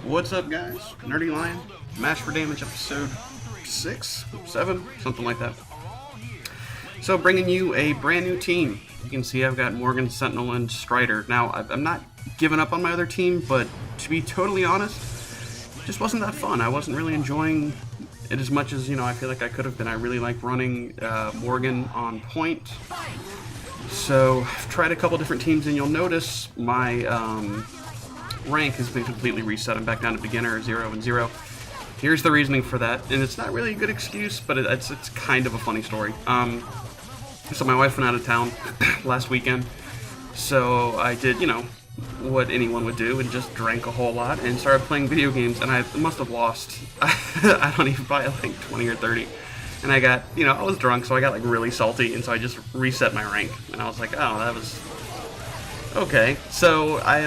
What's up, guys? Nerdy Lion, Mash for Damage, episode 6, 7, something like that. So, bringing you a brand new team. You can see I've got Morgan, Sentinel, and Strider. Now, I'm not giving up on my other team, but to be totally honest, it just wasn't that fun. I wasn't really enjoying it as much as, I feel like I could have been. I really like running Morgan on point. So, I've tried a couple different teams, and you'll notice my rank has been completely reset. I'm back down to beginner, 0 and 0. Here's the reasoning for that, and it's not really a good excuse, but it's kind of a funny story. So my wife went out of town last weekend, so I did, what anyone would do, and just drank a whole lot and started playing video games, and I must have lost, I don't even, probably like 20 or 30. And I got, I was drunk, so I got like really salty, and so I just reset my rank, and I was like, oh, that was okay. So I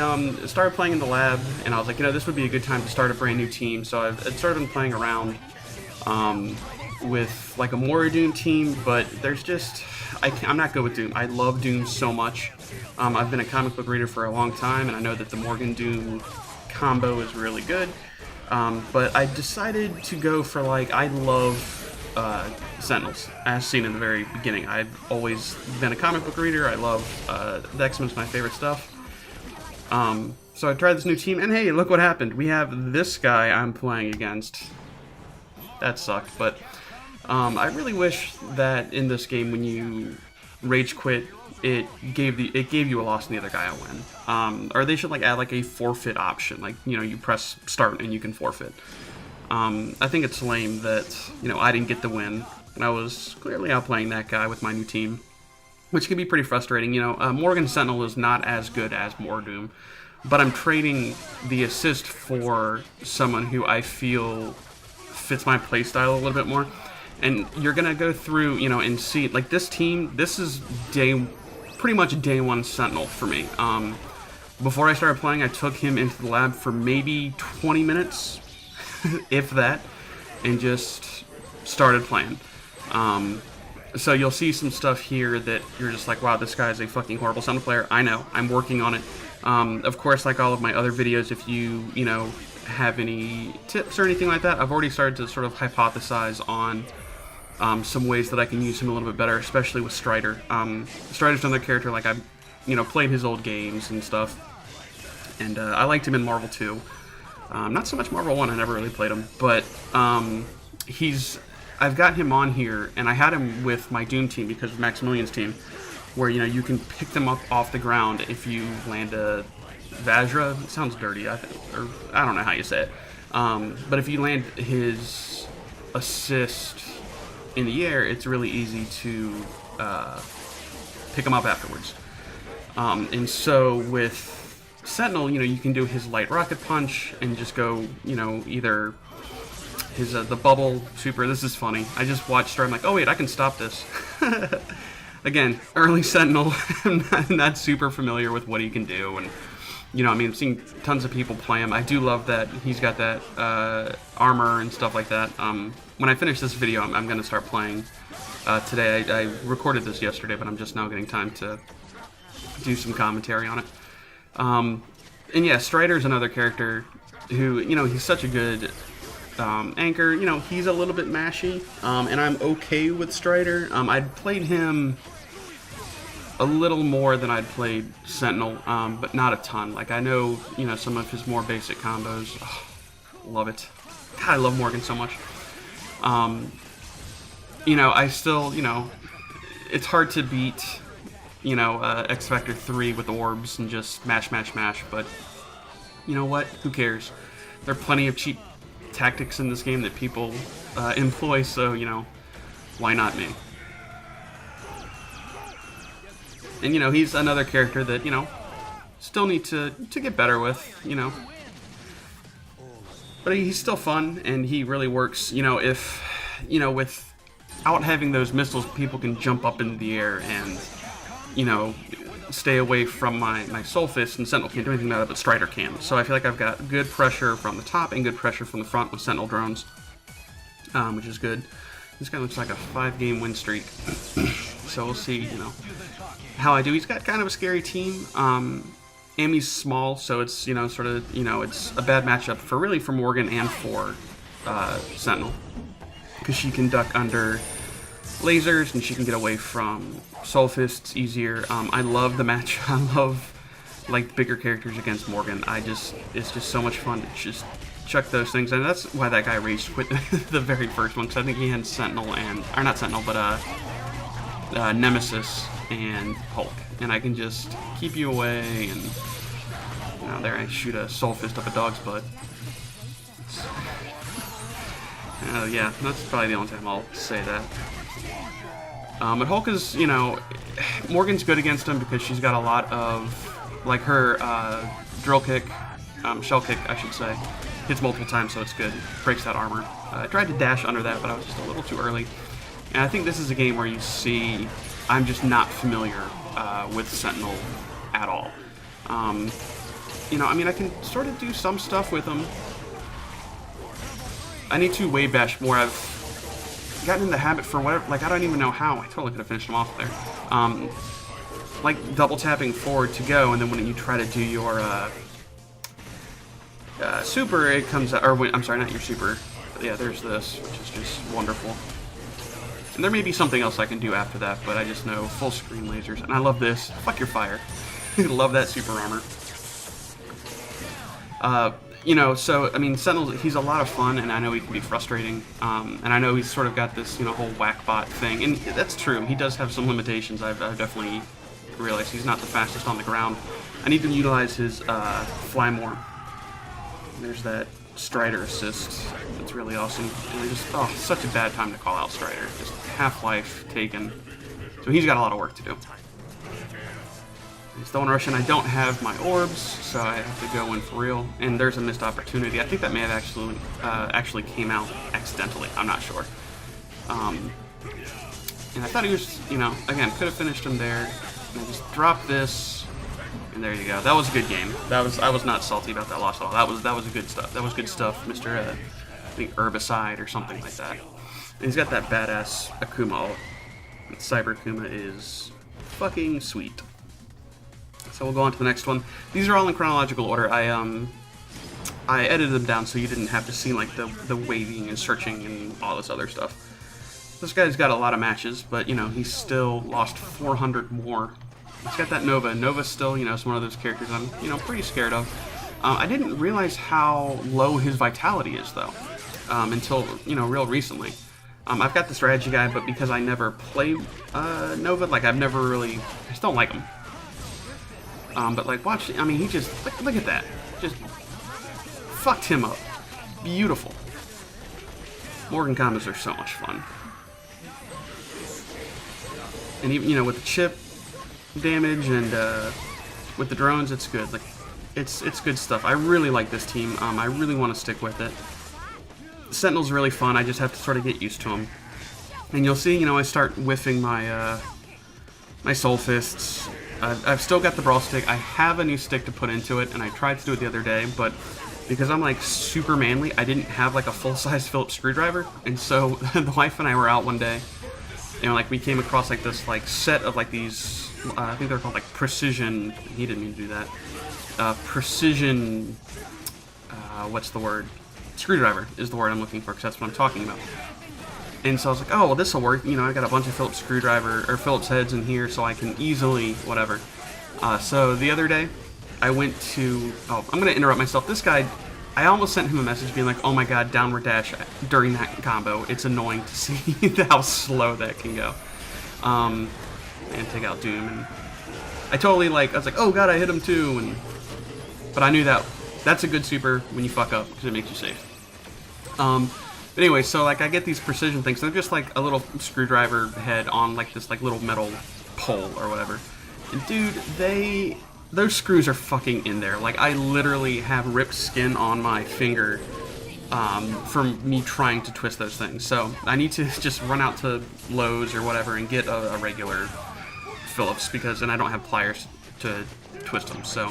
started playing in the lab, and I was like, this would be a good time to start a brand new team. So I've started been playing around with like a more Doom team, but there's just, I'm not good with Doom. I love Doom so much. I've been a comic book reader for a long time, and I know that the Morgan Doom combo is really good. But I decided to go for I love Sentinels, as seen in the very beginning. I've always been a comic book reader. I love the X-Men's my favorite stuff. So I tried this new team, and hey, look what happened. We have this guy I'm playing against. That sucked, but I really wish that in this game, when you rage quit, it gave you a loss and the other guy a win. Or they should add a forfeit option. You press start and you can forfeit. I think it's lame that, I didn't get the win, and I was clearly outplaying that guy with my new team, which can be pretty frustrating. Morgan Sentinel is not as good as Mordoom, but I'm trading the assist for someone who I feel fits my playstyle a little bit more. And you're going to go through, and see, this team, this is pretty much day one Sentinel for me. Before I started playing, I took him into the lab for maybe 20 minutes, if that, and just started playing. So you'll see some stuff here that you're just like, wow, this guy's a fucking horrible Sentinel player. I know, I'm working on it. Of course, like all of my other videos, if you, have any tips or anything like that, I've already started to sort of hypothesize on some ways that I can use him a little bit better, especially with Strider. Strider's another character, I've, played his old games and stuff, and I liked him in Marvel 2. Not so much Marvel 1, I never really played him, but I've got him on here, and I had him with my Doom team because of Maximilian's team, where, you can pick them up off the ground if you land a Vajra. It sounds dirty, I think, or I don't know how you say it. But if you land his assist in the air, it's really easy to pick him up afterwards. And so with Sentinel, you can do his light rocket punch and just go, either his the bubble super. This is funny. I just watched her. I'm like, oh wait, I can stop this. Again, early Sentinel. I'm not super familiar with what he can do, and I've seen tons of people play him. I do love that he's got that armor and stuff like that. When I finish this video, I'm going to start playing today. I recorded this yesterday, but I'm just now getting time to do some commentary on it. And yeah, Strider's another character who, he's such a good anchor. He's a little bit mashy, and I'm okay with Strider. I'd played him a little more than I'd played Sentinel, but not a ton. I know, some of his more basic combos. Oh, love it. God, I love Morgan so much. I still, it's hard to beat, X Factor 3 with orbs and just mash, but you know what? Who cares? There are plenty of cheap tactics in this game that people employ, so, why not me? And, he's another character that, still need to get better with, But he's still fun, and he really works, if, without having those missiles, people can jump up in the air and, stay away from my Soul Fist, and Sentinel can't do anything about it, but Strider can. So I feel like I've got good pressure from the top and good pressure from the front with Sentinel drones, which is good. This guy looks like a 5-game win streak. So we'll see, how I do. He's got kind of a scary team. and he's small, so it's, you know, sort of, you know, it's a bad matchup for really for Morgan and for Sentinel, because she can duck under lasers and she can get away from Soul Fists easier. I love the match. I love like bigger characters against Morgan. It's just so much fun to just chuck those things, and that's why that guy rage quit the very first one, because I think he had Sentinel and, or not Sentinel, but Nemesis and Hulk, and I can just keep you away, and you know, there I shoot a Soul Fist up a dog's butt. Yeah, that's probably the only time I'll say that. But Hulk is, you know, Morgan's good against him because she's got a lot of, like her drill kick, shell kick, I should say, hits multiple times, so it's good. Breaks that armor. I tried to dash under that, but I was just a little too early. And I think this is a game where you see I'm just not familiar with Sentinel at all. You know, I mean, I can sort of do some stuff with him. I need to wave bash more. I've gotten in the habit for whatever, like, I don't even know how. I totally could have finished him off there. Like double tapping forward to go, and then when you try to do your super, it comes out, or I'm sorry, not your super. But yeah, there's this, which is just wonderful. And there may be something else I can do after that, but I just know full screen lasers, and I love this. Fuck your fire. Love that super armor. You know, so, I mean, Sentinel, he's a lot of fun, and I know he can be frustrating, and I know he's sort of got this, you know, whole whack-bot thing, and that's true. He does have some limitations. I've definitely realized he's not the fastest on the ground. I need to utilize his fly more. There's that Strider assist. That's really awesome. And just, oh, such a bad time to call out Strider. Just half-life taken. So he's got a lot of work to do. He's throwing rush, and I don't have my orbs, so I have to go in for real. And there's a missed opportunity. I think that may have actually came out accidentally. I'm not sure. And I thought he was, you know, again, could have finished him there. And I just dropped this, and there you go. That was a good game. I was not salty about that loss at all. That was good stuff. That was good stuff, Mr. I think Herbicide or something like that. And he's got that badass Akuma. Cyber Akuma is fucking sweet. So we'll go on to the next one. These are all in chronological order. I edited them down so you didn't have to see like the waving and searching and all this other stuff. This guy's got a lot of matches, but you know, he's still lost 400 more. He's got that Nova. Nova's still, you know, is one of those characters I'm, you know, pretty scared of. I didn't realize how low his vitality is though, until, you know, real recently. I've got the strategy guy, but because I never play Nova, like I've never really, I just don't like him. But like, watch, I mean, he just, look at that. Just fucked him up. Beautiful. Morgan combos are so much fun. And even, you know, with the chip damage and with the drones, it's good. Like, it's good stuff. I really like this team. I really want to stick with it. Sentinel's really fun. I just have to sort of get used to him. And you'll see, you know, I start whiffing my my Soul Fists. I've still got the Brawl Stick. I have a new stick to put into it, and I tried to do it the other day, but because I'm like super manly, I didn't have like a full-size Phillips screwdriver, and so the wife and I were out one day, and like we came across like this like set of like these, I think they're called like precision. He didn't mean to do that. Precision. What's the word? Screwdriver is the word I'm looking for, because that's what I'm talking about. And so I was like, oh, well, this will work. You know, I got a bunch of Phillips screwdriver or Phillips heads in here, so I can easily whatever. So the other day, I went to. Oh, I'm gonna interrupt myself. This guy, I almost sent him a message being like, oh my god, downward dash during that combo. It's annoying to see how slow that can go. And take out Doom. And I totally like. I was like, oh god, I hit him too. But I knew that that's a good super when you fuck up because it makes you safe. But anyway, so like I get these precision things. They're just like a little screwdriver head on like this like little metal pole or whatever. And dude, those screws are fucking in there. Like I literally have ripped skin on my finger from me trying to twist those things. So I need to just run out to Lowe's or whatever and get a regular Phillips and I don't have pliers to twist them. So.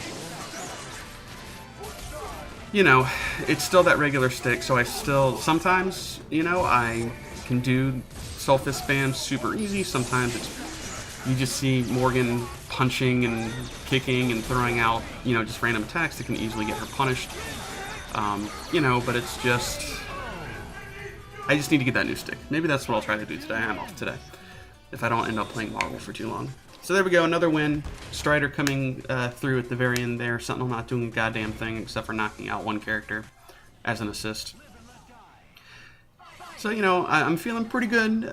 You know, it's still that regular stick, so I still, sometimes, you know, I can do Soul Fist spam super easy. Sometimes it's, you just see Morgan punching and kicking and throwing out, just random attacks that can easily get her punished. But it's just... I just need to get that new stick. Maybe that's what I'll try to do today. I'm off today, if I don't end up playing Marvel for too long. So there we go, another win. Strider coming through at the very end there. Sentinel not doing a goddamn thing except for knocking out one character as an assist. So, I'm feeling pretty good.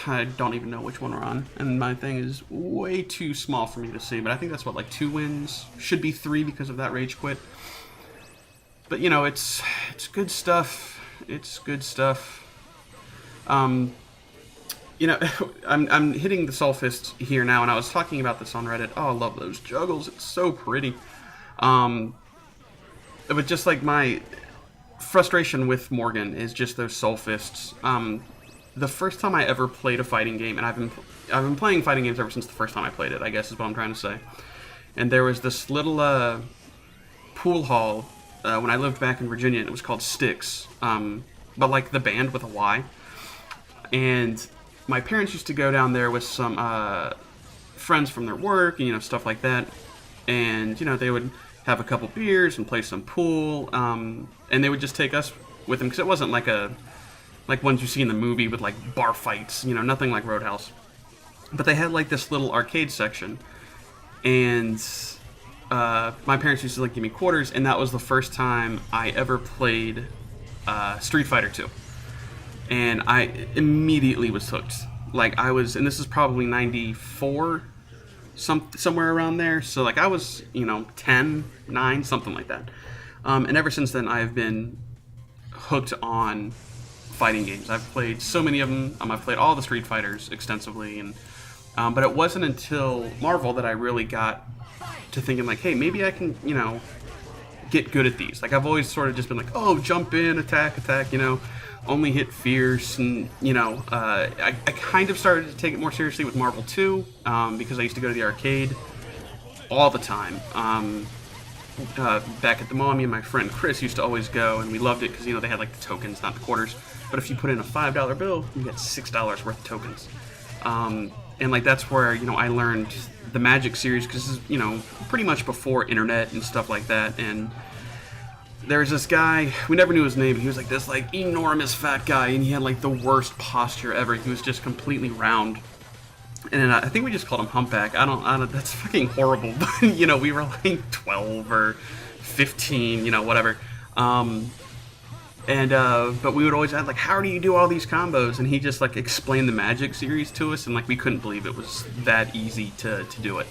I don't even know which one we're on. And my thing is way too small for me to see. But I think that's what, like 2 wins? Should be 3 because of that rage quit. But, it's good stuff. It's good stuff. I'm hitting the Soul Fist here now, and I was talking about this on Reddit. Oh, I love those juggles. It's so pretty. But just like my frustration with Morgan is just those Soul Fists. The first time I ever played a fighting game, and I've been playing fighting games ever since the first time I played it, I guess is what I'm trying to say. And there was this little pool hall when I lived back in Virginia, and it was called Styx. But like the band with a Y. And my parents used to go down there with some friends from their work, and, stuff like that. And, they would have a couple beers and play some pool. And they would just take us with them, because it wasn't like ones you see in the movie with like bar fights, nothing like Roadhouse. But they had like this little arcade section. And my parents used to like give me quarters, and that was the first time I ever played Street Fighter 2. And I immediately was hooked. Like I was, and this is probably 94, somewhere around there. So like I was, 10, 9, something like that. And ever since then, I've been hooked on fighting games. I've played so many of them. I've played all the Street Fighters extensively, and but it wasn't until Marvel that I really got to thinking like, hey, maybe I can, get good at these. Like I've always sort of just been like, oh, jump in, attack, only hit fierce, and I kind of started to take it more seriously with Marvel 2 because I used to go to the arcade all the time. Back at the mall, me and my friend Chris used to always go, and we loved it because they had like the tokens, not the quarters. But if you put in a $5 bill, you get $6 worth of tokens. And like that's where I learned the Magic series, because this is pretty much before internet and stuff like that. And there was this guy, we never knew his name, but he was like this like enormous fat guy, and he had like the worst posture ever. He was just completely round, and I think we just called him Humpback. I don't that's fucking horrible. But we were like 12 or 15, whatever. But we would always ask like, how do you do all these combos? And he just like explained the Magic series to us, and like we couldn't believe it was that easy to do it.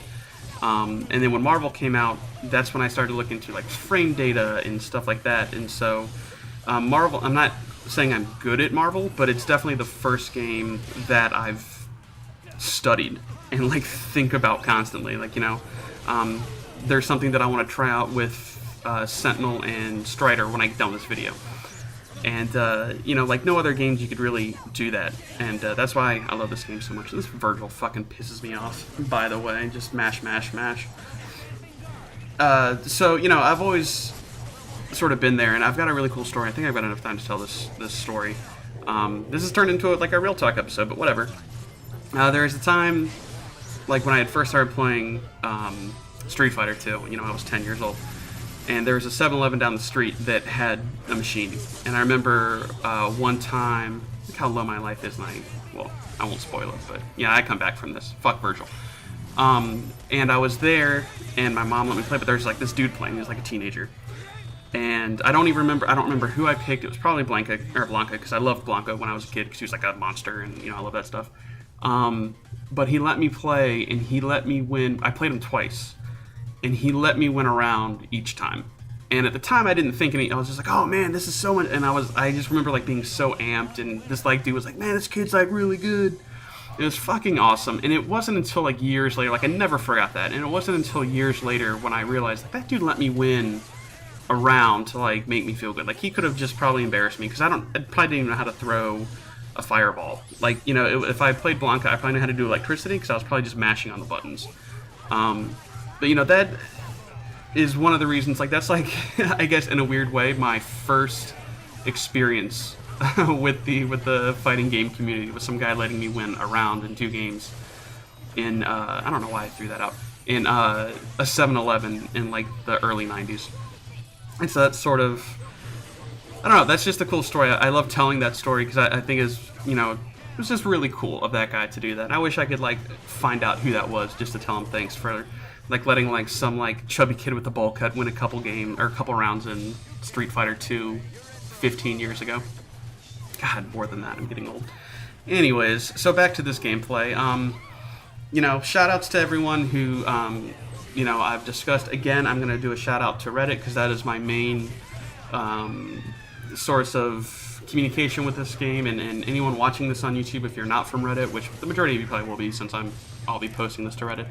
And then when Marvel came out, that's when I started to look into like frame data and stuff like that. And so Marvel, I'm not saying I'm good at Marvel, but it's definitely the first game that I've studied and like think about constantly. Like there's something that I want to try out with Sentinel and Strider when I get done with this video. And, like no other games you could really do that. And that's why I love this game so much. This Virgil fucking pisses me off, by the way. Just mash. So, I've always sort of been there, and I've got a really cool story. I think I've got enough time to tell this story. This has turned into like a real talk episode, but whatever. There was a time, like when I had first started playing Street Fighter 2, I was 10 years old. And there was a 7-Eleven down the street that had a machine. And I remember one time, look how low my life is, and I won't spoil it, but yeah, I come back from this. Fuck Virgil. And I was there, and my mom let me play, but there's like this dude playing. He was like a teenager. And I don't remember who I picked. It was probably Blanca, because I loved Blanca when I was a kid, because she was like a monster, and I love that stuff. But he let me play, and he let me win. I played him twice. And he let me win around each time. And at the time, I didn't think any. I was just like, "Oh man, this is so much." And I just remember like being so amped. And this like dude was like, "Man, this kid's like really good." It was fucking awesome. And it wasn't until like years later, like I never forgot that. And it wasn't until years later when I realized like that dude let me win around to like make me feel good. Like he could have just probably embarrassed me, because I probably didn't even know how to throw a fireball. Like if I played Blanca, I probably knew how to do electricity, because I was probably just mashing on the buttons. But that is one of the reasons, like that's like, I guess in a weird way, my first experience with the fighting game community, with some guy letting me win a round in 2 games. in I don't know why I threw that out, in a 7-Eleven in like the early 90s. And so that's sort of, I don't know, that's just a cool story. I love telling that story because I think is, you know, it was just really cool of that guy to do that. And I wish I could like find out who that was just to tell him thanks for like letting like some like chubby kid with a bowl cut win a couple rounds in Street Fighter 2 15 years ago. God, more than that. I'm getting old. Anyways, so back to this gameplay. You know, shout outs to everyone who, you know, I've discussed. Again, I'm going to do a shout out to Reddit because that is my main source of communication with this game. And anyone watching this on YouTube, if you're not from Reddit, which the majority of you probably will be since I'll be posting this to Reddit.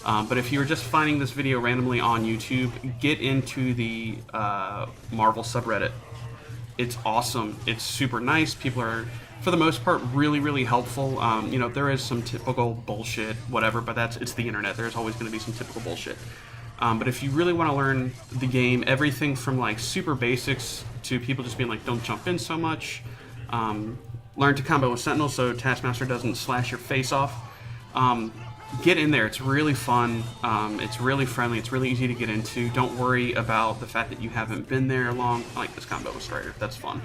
But if you're just finding this video randomly on YouTube, get into the Marvel subreddit. It's awesome. It's super nice. People are, for the most part, really, really helpful. You know, there is some typical bullshit, whatever, but it's the internet. There's always going to be some typical bullshit. But if you really want to learn the game, everything from like super basics to people just being like, don't jump in so much. Learn to combo with Sentinel so Taskmaster doesn't slash your face off. Get in there. It's really fun. It's really friendly. It's really easy to get into. Don't worry about the fact that you haven't been there long. I like this combo with Strider. That's fun.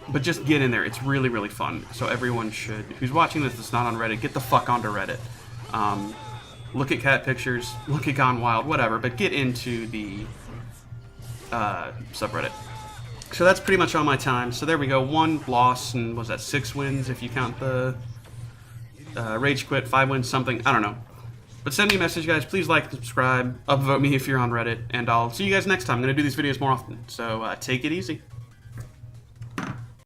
But just get in there. It's really, really fun. So everyone should, who's watching this that's not on Reddit, get the fuck onto Reddit. Look at cat pictures, look at Gone Wild, whatever, but get into the subreddit. So that's pretty much all my time. So there we go. 1 loss and was that 6 wins if you count the rage quit, 5 wins, something. I don't know. But send me a message, guys. Please like and subscribe. Upvote me if you're on Reddit. And I'll see you guys next time. I'm going to do these videos more often. So take it easy.